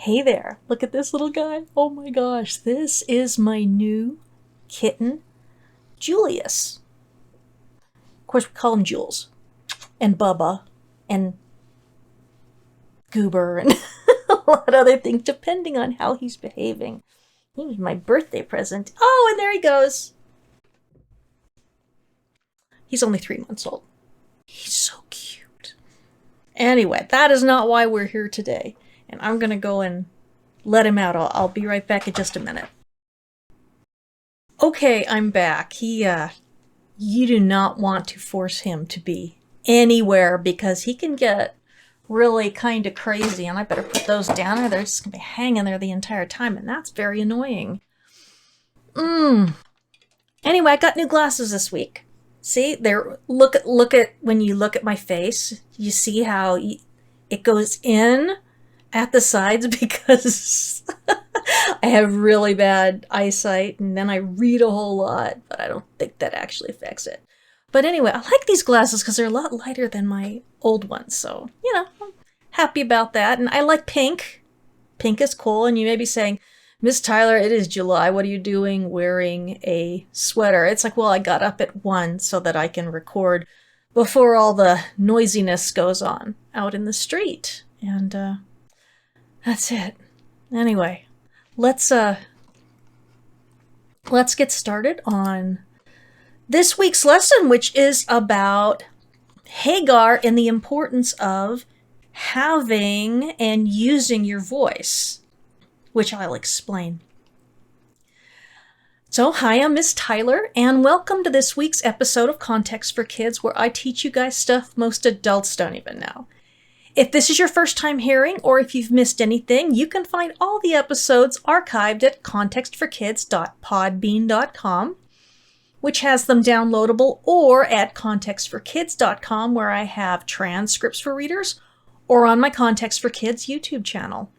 Hey there, look at this little guy. Oh my gosh, this is my new kitten, Julius. Of course, we call him Jules, and Bubba, and Goober, and a lot of other things, depending on how he's behaving. He was my birthday present. Oh, and there he goes. He's only 3 months old. He's so cute. Anyway, that is not why we're here today. And I'm going to go and let him out. I'll be right back in just a minute. Okay, I'm back. You do not want to force him to be anywhere because he can get really kind of crazy. And I better put those down or they're just going to be hanging there the entire time. And that's very annoying. Anyway, I got new glasses this week. See, there. Look at when you look at my face. You see how it goes in at the sides because I have really bad eyesight and then I read a whole lot, but I don't think that actually affects it. But anyway, I like these glasses because they're a lot lighter than my old ones. So, I'm happy about that. And I like pink. Pink is cool. And you may be saying, Miss Tyler, it is July. What are you doing wearing a sweater? It's like, well, I got up at 1 so that I can record before all the noisiness goes on out in the street. And, that's it. Anyway, let's get started on this week's lesson, which is about Hagar and the importance of having and using your voice, which I'll explain. So, hi, I'm Miss Tyler, and welcome to this week's episode of Context for Kids, where I teach you guys stuff most adults don't even know. If this is your first time hearing, or if you've missed anything, you can find all the episodes archived at contextforkids.podbean.com, which has them downloadable, or at contextforkids.com, where I have transcripts for readers, or on my Context for Kids YouTube channel,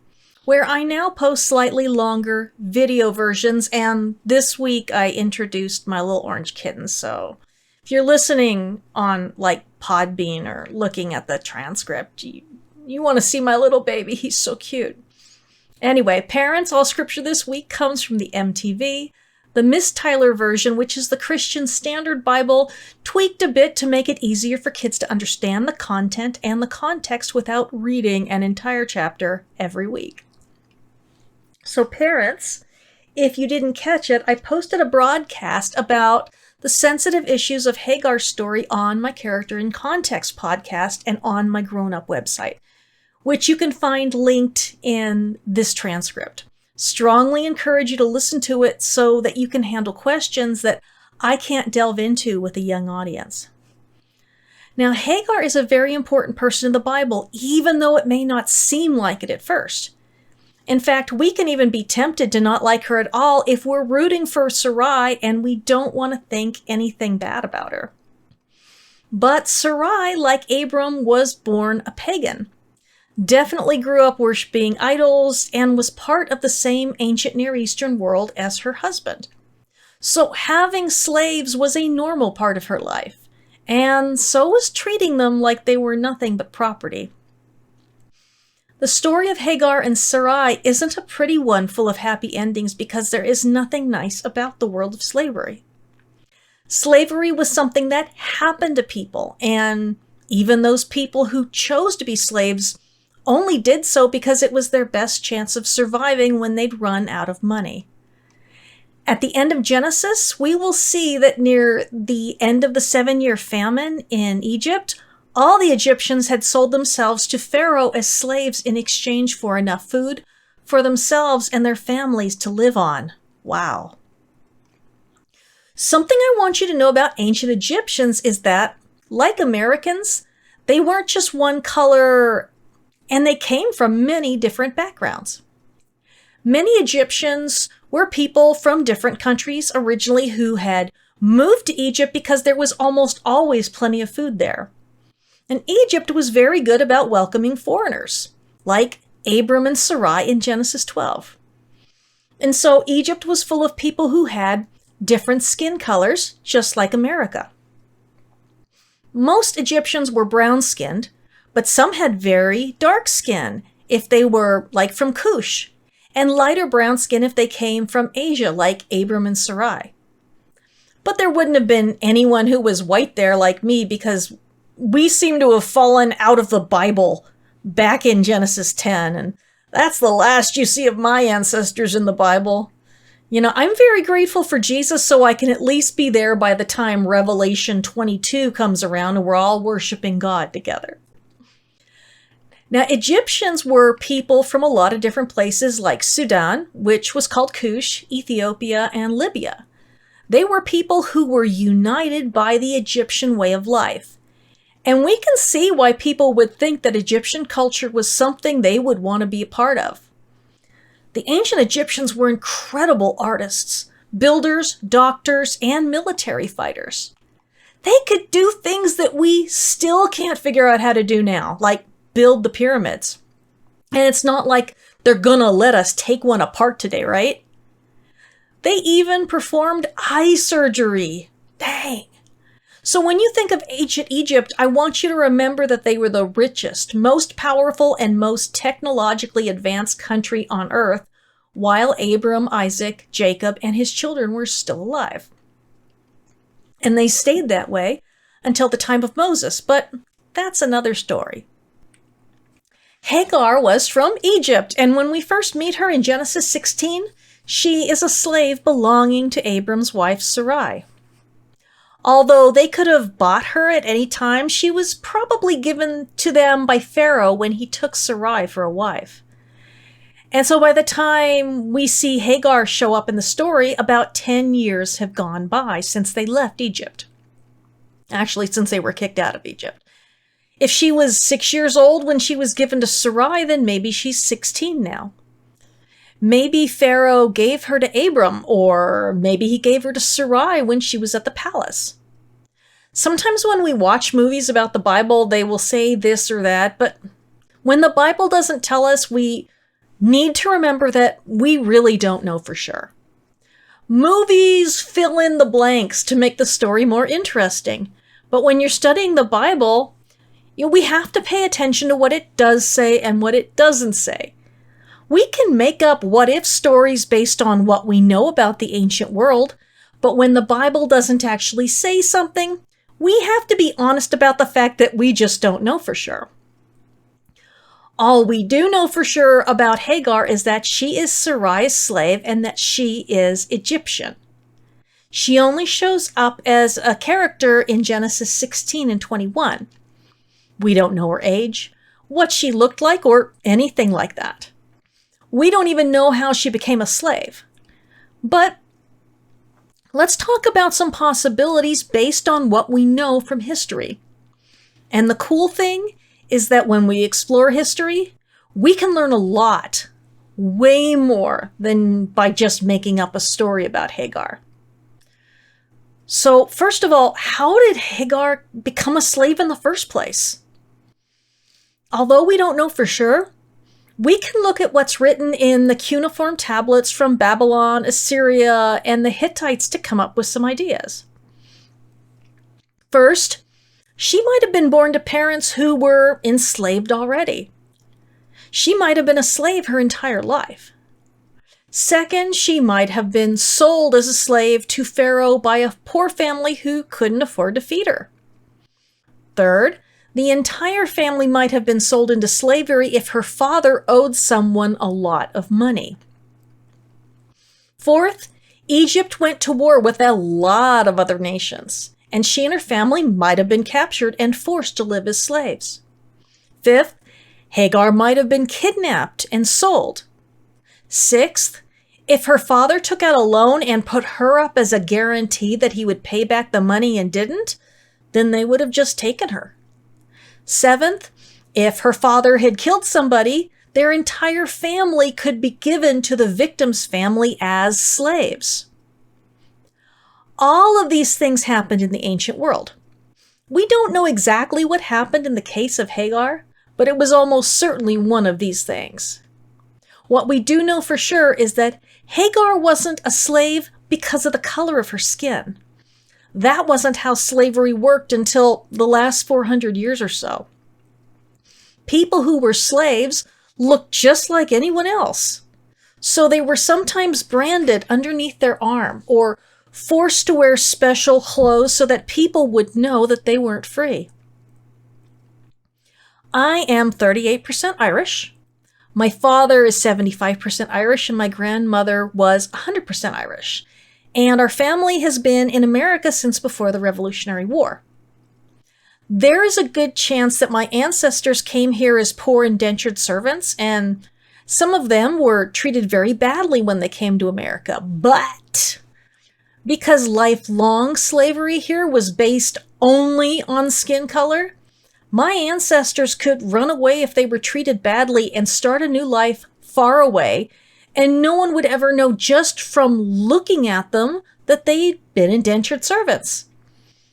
where I now post slightly longer video versions, and this week I introduced my little orange kitten, so if you're listening on like Podbean or looking at the transcript, you want to see my little baby. He's so cute. Anyway, parents, all scripture this week comes from the MTV, the Miss Tyler version, which is the Christian Standard Bible, tweaked a bit to make it easier for kids to understand the content and the context without reading an entire chapter every week. So parents, if you didn't catch it, I posted a broadcast about the sensitive issues of Hagar's story on my Character in Context podcast and on my Grown Up website, which you can find linked in this transcript. Strongly encourage you to listen to it so that you can handle questions that I can't delve into with a young audience. Now, Hagar is a very important person in the Bible, even though it may not seem like it at first. In fact, we can even be tempted to not like her at all if we're rooting for Sarai and we don't want to think anything bad about her. But Sarai, like Abram, was born a pagan, definitely grew up worshiping idols, and was part of the same ancient Near Eastern world as her husband. So having slaves was a normal part of her life, and so was treating them like they were nothing but property. The story of Hagar and Sarai isn't a pretty one full of happy endings because there is nothing nice about the world of slavery. Slavery was something that happened to people, and even those people who chose to be slaves only did so because it was their best chance of surviving when they'd run out of money. At the end of Genesis, we will see that near the end of the 7-year famine in Egypt, all the Egyptians had sold themselves to Pharaoh as slaves in exchange for enough food for themselves and their families to live on. Wow. Something I want you to know about ancient Egyptians is that, like Americans, they weren't just one color, and they came from many different backgrounds. Many Egyptians were people from different countries originally who had moved to Egypt because there was almost always plenty of food there. And Egypt was very good about welcoming foreigners, like Abram and Sarai in Genesis 12. And so Egypt was full of people who had different skin colors, just like America. Most Egyptians were brown-skinned, but some had very dark skin, if they were like from Cush, and lighter brown skin if they came from Asia, like Abram and Sarai. But there wouldn't have been anyone who was white there like me, because we seem to have fallen out of the Bible back in Genesis 10, and that's the last you see of my ancestors in the Bible. You know, I'm very grateful for Jesus, so I can at least be there by the time Revelation 22 comes around and we're all worshiping God together. Now, Egyptians were people from a lot of different places like Sudan, which was called Cush, Ethiopia, and Libya. They were people who were united by the Egyptian way of life. And we can see why people would think that Egyptian culture was something they would want to be a part of. The ancient Egyptians were incredible artists, builders, doctors, and military fighters. They could do things that we still can't figure out how to do now, like build the pyramids. And it's not like they're gonna let us take one apart today, right? They even performed eye surgery. Dang. So when you think of ancient Egypt, I want you to remember that they were the richest, most powerful, and most technologically advanced country on earth, while Abram, Isaac, Jacob, and his children were still alive. And they stayed that way until the time of Moses, but that's another story. Hagar was from Egypt, and when we first meet her in Genesis 16, she is a slave belonging to Abram's wife Sarai. Although they could have bought her at any time, she was probably given to them by Pharaoh when he took Sarai for a wife. And so by the time we see Hagar show up in the story, about 10 years have gone by since they left Egypt. Actually, since they were kicked out of Egypt. If she was 6 years old when she was given to Sarai, then maybe she's 16 now. Maybe Pharaoh gave her to Abram, or maybe he gave her to Sarai when she was at the palace. Sometimes when we watch movies about the Bible, they will say this or that, but when the Bible doesn't tell us, we need to remember that we really don't know for sure. Movies fill in the blanks to make the story more interesting, but when you're studying the Bible, we have to pay attention to what it does say and what it doesn't say. We can make up what-if stories based on what we know about the ancient world, but when the Bible doesn't actually say something, we have to be honest about the fact that we just don't know for sure. All we do know for sure about Hagar is that she is Sarai's slave and that she is Egyptian. She only shows up as a character in Genesis 16 and 21. We don't know her age, what she looked like, or anything like that. We don't even know how she became a slave. But let's talk about some possibilities based on what we know from history. And the cool thing is that when we explore history, we can learn a lot, way more than by just making up a story about Hagar. So first of all, how did Hagar become a slave in the first place? Although we don't know for sure, we can look at what's written in the cuneiform tablets from Babylon, Assyria, and the Hittites to come up with some ideas. First, she might have been born to parents who were enslaved already. She might have been a slave her entire life. Second, she might have been sold as a slave to Pharaoh by a poor family who couldn't afford to feed her. Third, the entire family might have been sold into slavery if her father owed someone a lot of money. Fourth, Egypt went to war with a lot of other nations, and she and her family might have been captured and forced to live as slaves. Fifth, Hagar might have been kidnapped and sold. Sixth, if her father took out a loan and put her up as a guarantee that he would pay back the money and didn't, then they would have just taken her. Seventh, if her father had killed somebody, their entire family could be given to the victim's family as slaves. All of these things happened in the ancient world. We don't know exactly what happened in the case of Hagar, but it was almost certainly one of these things. What we do know for sure is that Hagar wasn't a slave because of the color of her skin. That wasn't how slavery worked until the last 400 years or so. People who were slaves looked just like anyone else. So they were sometimes branded underneath their arm or forced to wear special clothes so that people would know that they weren't free. I am 38% Irish. My father is 75% Irish and my grandmother was 100% Irish. And our family has been in America since before the Revolutionary War. There is a good chance that my ancestors came here as poor indentured servants, and some of them were treated very badly when they came to America. But because lifelong slavery here was based only on skin color, my ancestors could run away if they were treated badly and start a new life far away, and no one would ever know just from looking at them that they'd been indentured servants.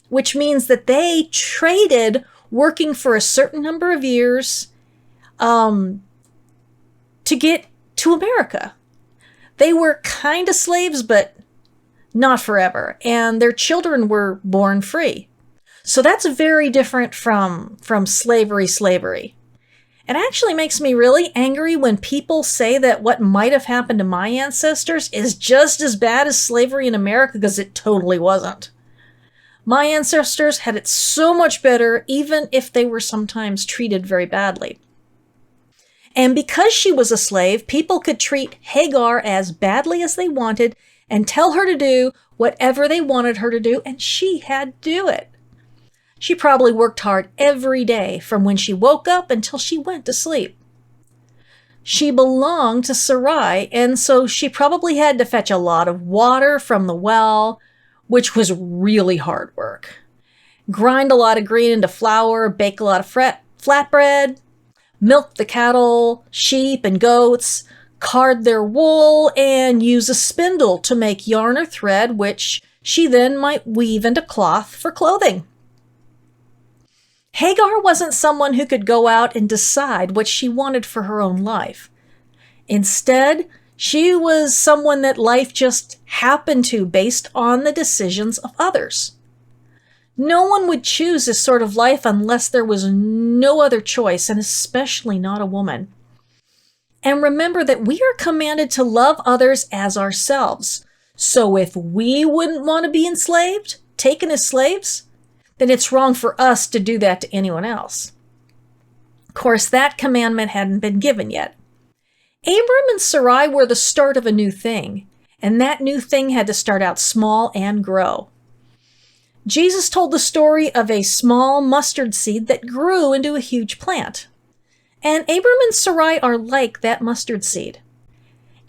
Which means that they traded working for a certain number of years to get to America. They were kind of slaves, but not forever, and their children were born free. So that's very different from slavery. It actually makes me really angry when people say that what might have happened to my ancestors is just as bad as slavery in America, because it totally wasn't. My ancestors had it so much better, even if they were sometimes treated very badly. And because she was a slave, people could treat Hagar as badly as they wanted and tell her to do whatever they wanted her to do, and she had to do it. She probably worked hard every day from when she woke up until she went to sleep. She belonged to Sarai, and so she probably had to fetch a lot of water from the well, which was really hard work. Grind a lot of grain into flour, bake a lot of flatbread, milk the cattle, sheep, and goats, card their wool, and use a spindle to make yarn or thread, which she then might weave into cloth for clothing. Hagar wasn't someone who could go out and decide what she wanted for her own life. Instead, she was someone that life just happened to based on the decisions of others. No one would choose this sort of life unless there was no other choice, and especially not a woman. And remember that we are commanded to love others as ourselves. So if we wouldn't want to be enslaved, taken as slaves, then it's wrong for us to do that to anyone else. Of course, that commandment hadn't been given yet. Abram and Sarai were the start of a new thing, and that new thing had to start out small and grow. Jesus told the story of a small mustard seed that grew into a huge plant. And Abram and Sarai are like that mustard seed.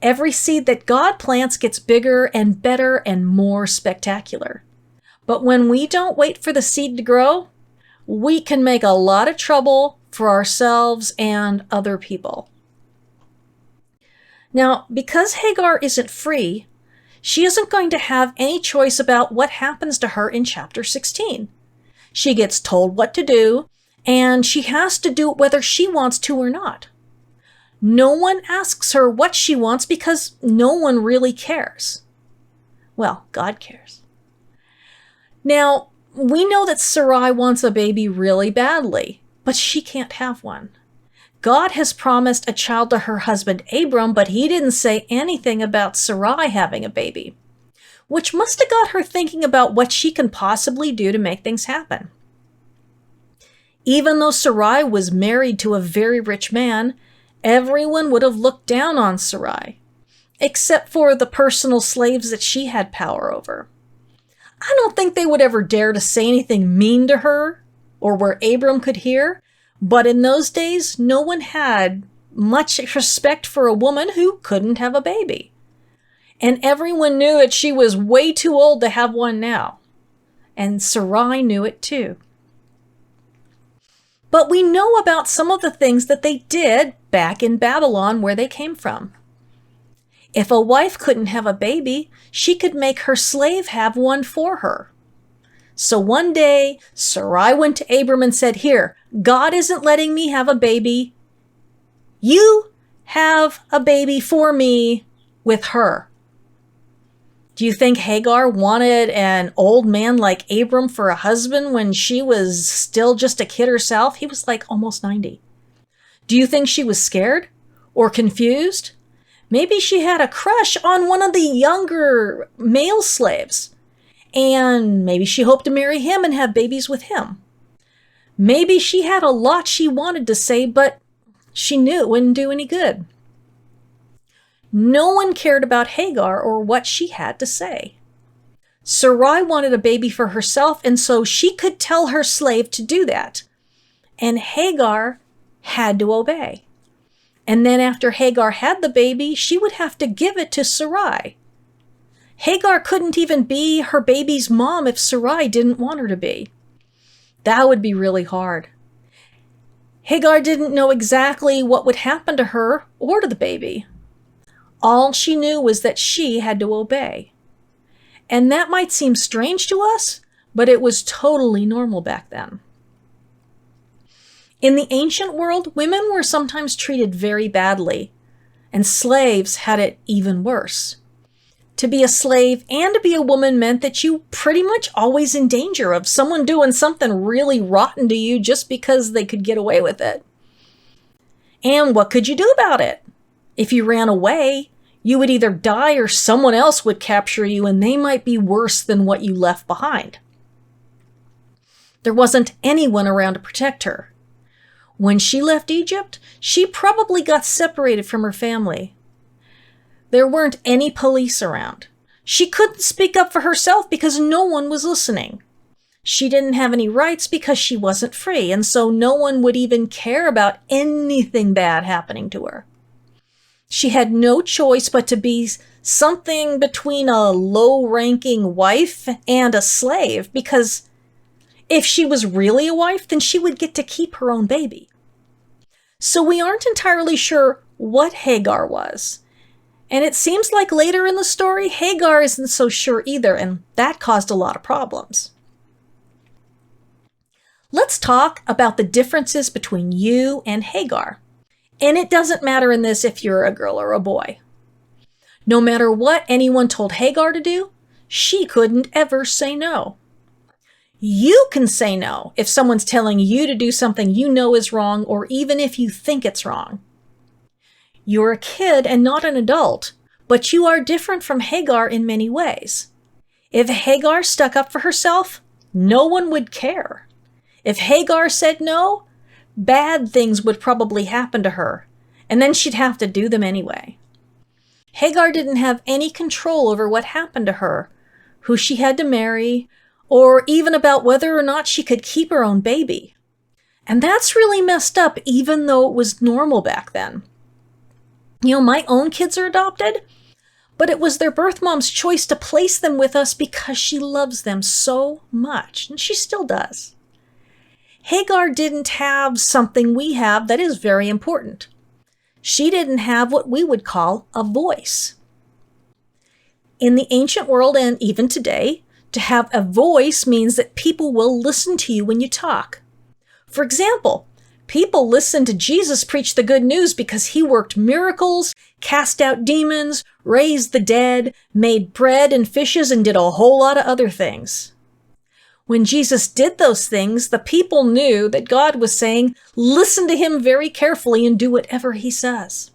Every seed that God plants gets bigger and better and more spectacular. But when we don't wait for the seed to grow, we can make a lot of trouble for ourselves and other people. Now, because Hagar isn't free, she isn't going to have any choice about what happens to her in chapter 16. She gets told what to do, and she has to do it whether she wants to or not. No one asks her what she wants because no one really cares. Well, God cares. Now, we know that Sarai wants a baby really badly, but she can't have one. God has promised a child to her husband Abram, but he didn't say anything about Sarai having a baby, which must have got her thinking about what she can possibly do to make things happen. Even though Sarai was married to a very rich man, everyone would have looked down on Sarai, except for the personal slaves that she had power over. I don't think they would ever dare to say anything mean to her or where Abram could hear, but in those days, no one had much respect for a woman who couldn't have a baby. And everyone knew that she was way too old to have one now. And Sarai knew it too. But we know about some of the things that they did back in Babylon where they came from. If a wife couldn't have a baby, she could make her slave have one for her. So one day, Sarai went to Abram and said, "Here, God isn't letting me have a baby. You have a baby for me with her." Do you think Hagar wanted an old man like Abram for a husband when she was still just a kid herself? He was like almost 90. Do you think she was scared? or confused. Maybe she had a crush on one of the younger male slaves, and maybe she hoped to marry him and have babies with him. Maybe she had a lot she wanted to say, but she knew it wouldn't do any good. No one cared about Hagar or what she had to say. Sarai wanted a baby for herself, and so she could tell her slave to do that. And Hagar had to obey. And then after Hagar had the baby, she would have to give it to Sarai. Hagar couldn't even be her baby's mom if Sarai didn't want her to be. That would be really hard. Hagar didn't know exactly what would happen to her or to the baby. All she knew was that she had to obey. And that might seem strange to us, but it was totally normal back then. In the ancient world, women were sometimes treated very badly, and slaves had it even worse. To be a slave and to be a woman meant that you pretty much always in danger of someone doing something really rotten to you just because they could get away with it. And what could you do about it? If you ran away, you would either die or someone else would capture you, and they might be worse than what you left behind. There wasn't anyone around to protect her. When she left Egypt, she probably got separated from her family. There weren't any police around. She couldn't speak up for herself because no one was listening. She didn't have any rights because she wasn't free, and so no one would even care about anything bad happening to her. She had no choice but to be something between a low-ranking wife and a slave, because if she was really a wife, then she would get to keep her own baby. So we aren't entirely sure what Hagar was. And it seems like later in the story, Hagar isn't so sure either, and that caused a lot of problems. Let's talk about the differences between you and Hagar. And it doesn't matter in this if you're a girl or a boy. No matter what anyone told Hagar to do, she couldn't ever say no. You can say no if someone's telling you to do something you know is wrong, or even if you think it's wrong. You're a kid and not an adult, but you are different from Hagar in many ways. If Hagar stuck up for herself, no one would care. If Hagar said no, bad things would probably happen to her, and then she'd have to do them anyway. Hagar didn't have any control over what happened to her, who she had to marry, or even about whether or not she could keep her own baby. And that's really messed up, even though it was normal back then. You know, my own kids are adopted, but it was their birth mom's choice to place them with us because she loves them so much, and she still does. Hagar didn't have something we have that is very important. She didn't have what we would call a voice. In the ancient world, and even today, to have a voice means that people will listen to you when you talk. For example, people listened to Jesus preach the good news because he worked miracles, cast out demons, raised the dead, made bread and fishes, and did a whole lot of other things. When Jesus did those things, the people knew that God was saying, listen to him very carefully and do whatever he says.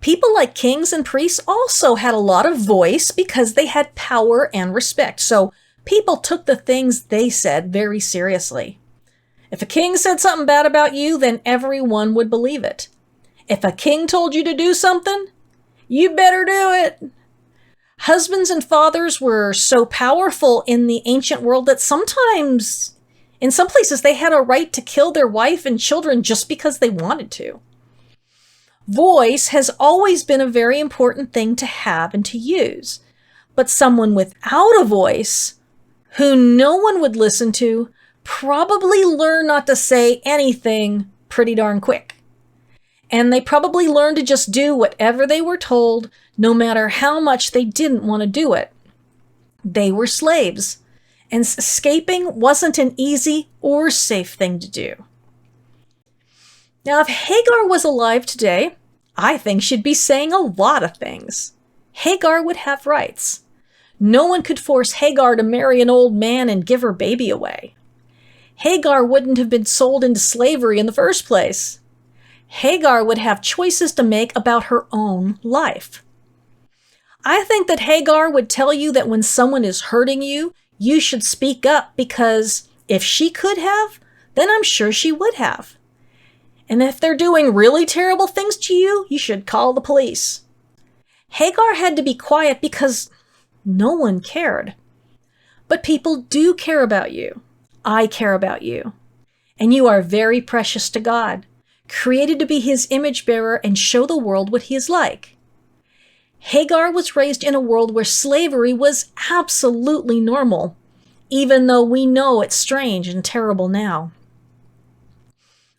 People like kings and priests also had a lot of voice because they had power and respect. So people took the things they said very seriously. If a king said something bad about you, then everyone would believe it. If a king told you to do something, you better do it. Husbands and fathers were so powerful in the ancient world that sometimes, in some places, they had a right to kill their wife and children just because they wanted to. Voice has always been a very important thing to have and to use. But someone without a voice, who no one would listen to, probably learned not to say anything pretty darn quick. And they probably learned to just do whatever they were told, no matter how much they didn't want to do it. They were slaves, and escaping wasn't an easy or safe thing to do. Now, if Hagar was alive today, I think she'd be saying a lot of things. Hagar would have rights. No one could force Hagar to marry an old man and give her baby away. Hagar wouldn't have been sold into slavery in the first place. Hagar would have choices to make about her own life. I think that Hagar would tell you that when someone is hurting you, you should speak up, because if she could have, then I'm sure she would have. And if they're doing really terrible things to you, you should call the police. Hagar had to be quiet because no one cared. But people do care about you. I care about you. And you are very precious to God, created to be His image bearer and show the world what He is like. Hagar was raised in a world where slavery was absolutely normal, even though we know it's strange and terrible now.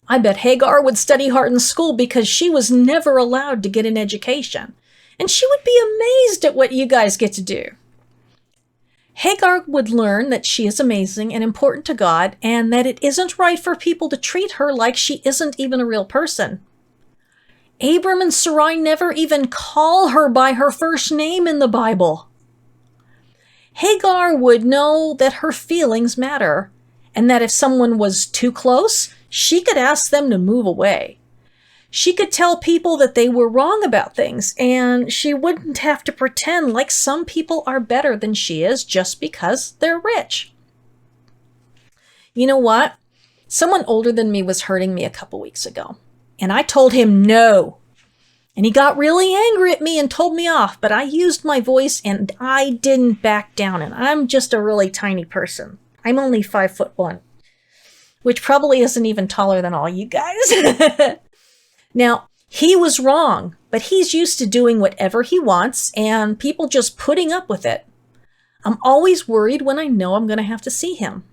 I bet Hagar would study hard in school because she was never allowed to get an education, and she would be amazed at what you guys get to do. Hagar would learn that she is amazing and important to God, and that it isn't right for people to treat her like she isn't even a real person. Abram and Sarai never even call her by her first name in the Bible. Hagar would know that her feelings matter, and that if someone was too close, she could ask them to move away. She could tell people that they were wrong about things, and she wouldn't have to pretend like some people are better than she is just because they're rich. You know what? Someone older than me was hurting me a couple weeks ago, and I told him no. And he got really angry at me and told me off, but I used my voice and I didn't back down, and I'm just a really tiny person. I'm only 5'1", which probably isn't even taller than all you guys. Now, he was wrong, but he's used to doing whatever he wants and people just putting up with it. I'm always worried when I know I'm going to have to see him.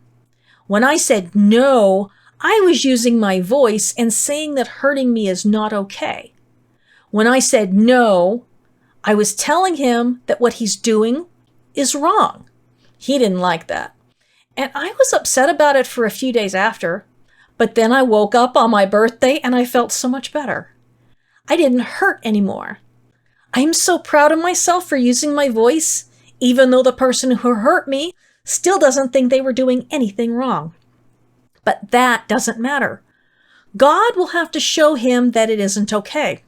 When I said no, I was using my voice and saying that hurting me is not okay. When I said no, I was telling him that what he's doing is wrong. He didn't like that. And I was upset about it for a few days after. But then I woke up on my birthday and I felt so much better. I didn't hurt anymore. I'm so proud of myself for using my voice, even though the person who hurt me still doesn't think they were doing anything wrong. But that doesn't matter. God will have to show him that it isn't okay.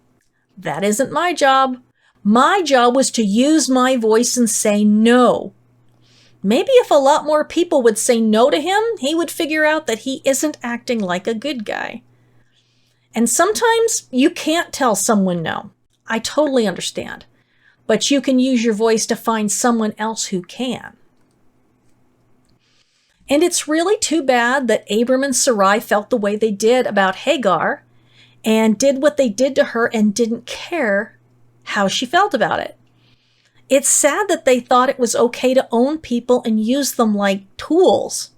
That isn't my job. My job was to use my voice and say no. Maybe if a lot more people would say no to him, he would figure out that he isn't acting like a good guy. And sometimes you can't tell someone no. I totally understand. But you can use your voice to find someone else who can. And it's really too bad that Abram and Sarai felt the way they did about Hagar and did what they did to her and didn't care how she felt about it. It's sad that they thought it was okay to own people and use them like tools.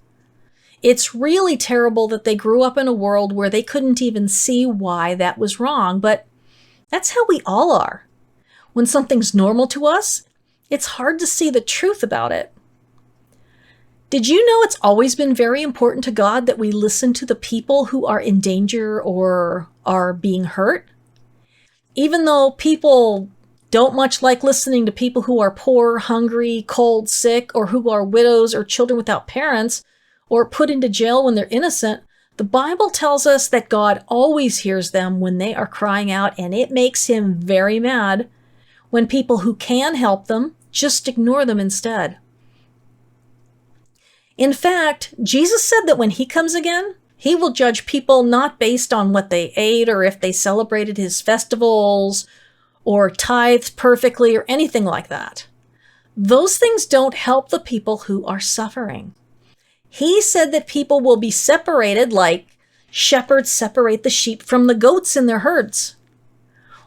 It's really terrible that they grew up in a world where they couldn't even see why that was wrong, but that's how we all are. When something's normal to us, it's hard to see the truth about it. Did you know it's always been very important to God that we listen to the people who are in danger or are being hurt? Even though people don't much like listening to people who are poor, hungry, cold, sick, or who are widows or children without parents, or put into jail when they're innocent, the Bible tells us that God always hears them when they are crying out, and it makes him very mad when people who can help them just ignore them instead. In fact, Jesus said that when he comes again, he will judge people not based on what they ate or if they celebrated his festivals or tithed perfectly or anything like that. Those things don't help the people who are suffering. He said that people will be separated like shepherds separate the sheep from the goats in their herds.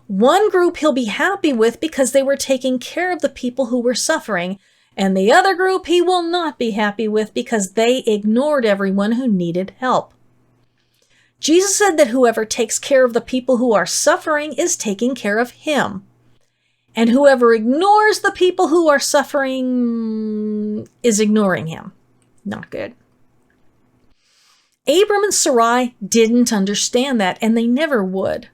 One group he'll be happy with because they were taking care of the people who were suffering, and the other group he will not be happy with because they ignored everyone who needed help. Jesus said that whoever takes care of the people who are suffering is taking care of him. And whoever ignores the people who are suffering is ignoring him. Not good. Abram and Sarai didn't understand that, and they never would.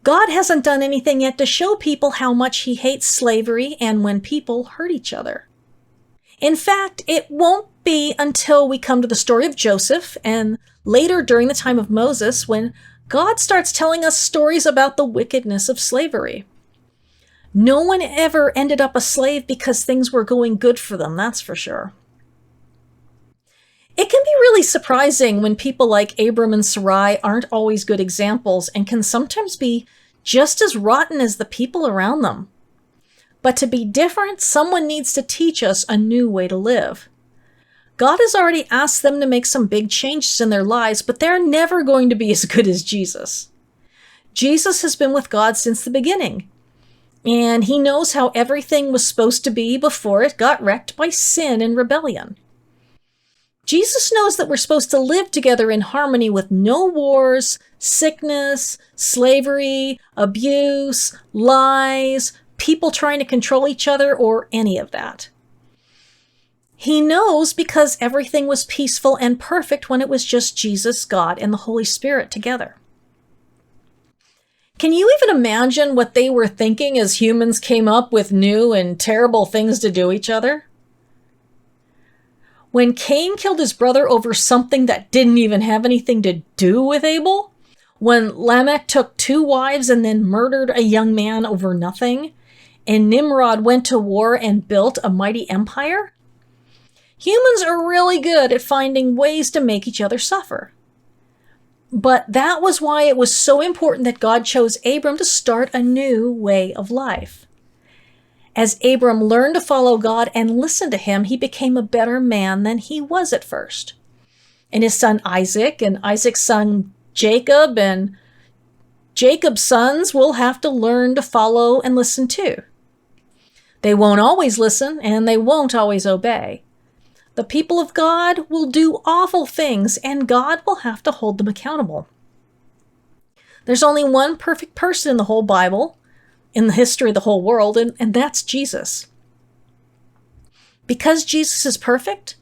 God hasn't done anything yet to show people how much he hates slavery and when people hurt each other. In fact, it won't be until we come to the story of Joseph and later during the time of Moses when God starts telling us stories about the wickedness of slavery. No one ever ended up a slave because things were going good for them, that's for sure. It can be really surprising when people like Abram and Sarai aren't always good examples and can sometimes be just as rotten as the people around them. But to be different, someone needs to teach us a new way to live. God has already asked them to make some big changes in their lives, but they're never going to be as good as Jesus. Jesus has been with God since the beginning, and he knows how everything was supposed to be before it got wrecked by sin and rebellion. Jesus knows that we're supposed to live together in harmony with no wars, sickness, slavery, abuse, lies, people trying to control each other, or any of that. He knows because everything was peaceful and perfect when it was just Jesus, God, and the Holy Spirit together. Can you even imagine what they were thinking as humans came up with new and terrible things to do each other? When Cain killed his brother over something that didn't even have anything to do with Abel, when Lamech took 2 wives and then murdered a young man over nothing, and Nimrod went to war and built a mighty empire, humans are really good at finding ways to make each other suffer. But that was why it was so important that God chose Abram to start a new way of life. As Abram learned to follow God and listen to him, he became a better man than he was at first. And his son Isaac and Isaac's son Jacob and Jacob's sons will have to learn to follow and listen too. They won't always listen and they won't always obey. The people of God will do awful things, and God will have to hold them accountable. There's only one perfect person in the whole Bible, in the history of the whole world, and that's Jesus. Because Jesus is perfect,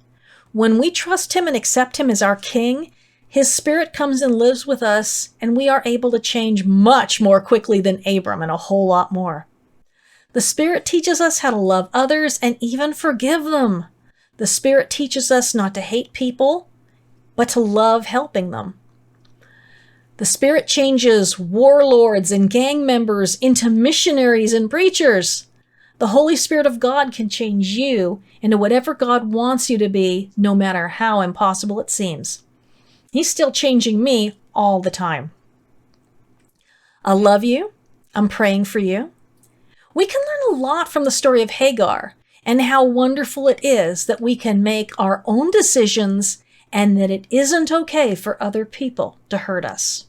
when we trust him and accept him as our King, his Spirit comes and lives with us, and we are able to change much more quickly than Abram, and a whole lot more. The Spirit teaches us how to love others and even forgive them. The Spirit teaches us not to hate people, but to love helping them. The Spirit changes warlords and gang members into missionaries and preachers. The Holy Spirit of God can change you into whatever God wants you to be, no matter how impossible it seems. He's still changing me all the time. I love you. I'm praying for you. We can learn a lot from the story of Hagar, and how wonderful it is that we can make our own decisions and that it isn't okay for other people to hurt us.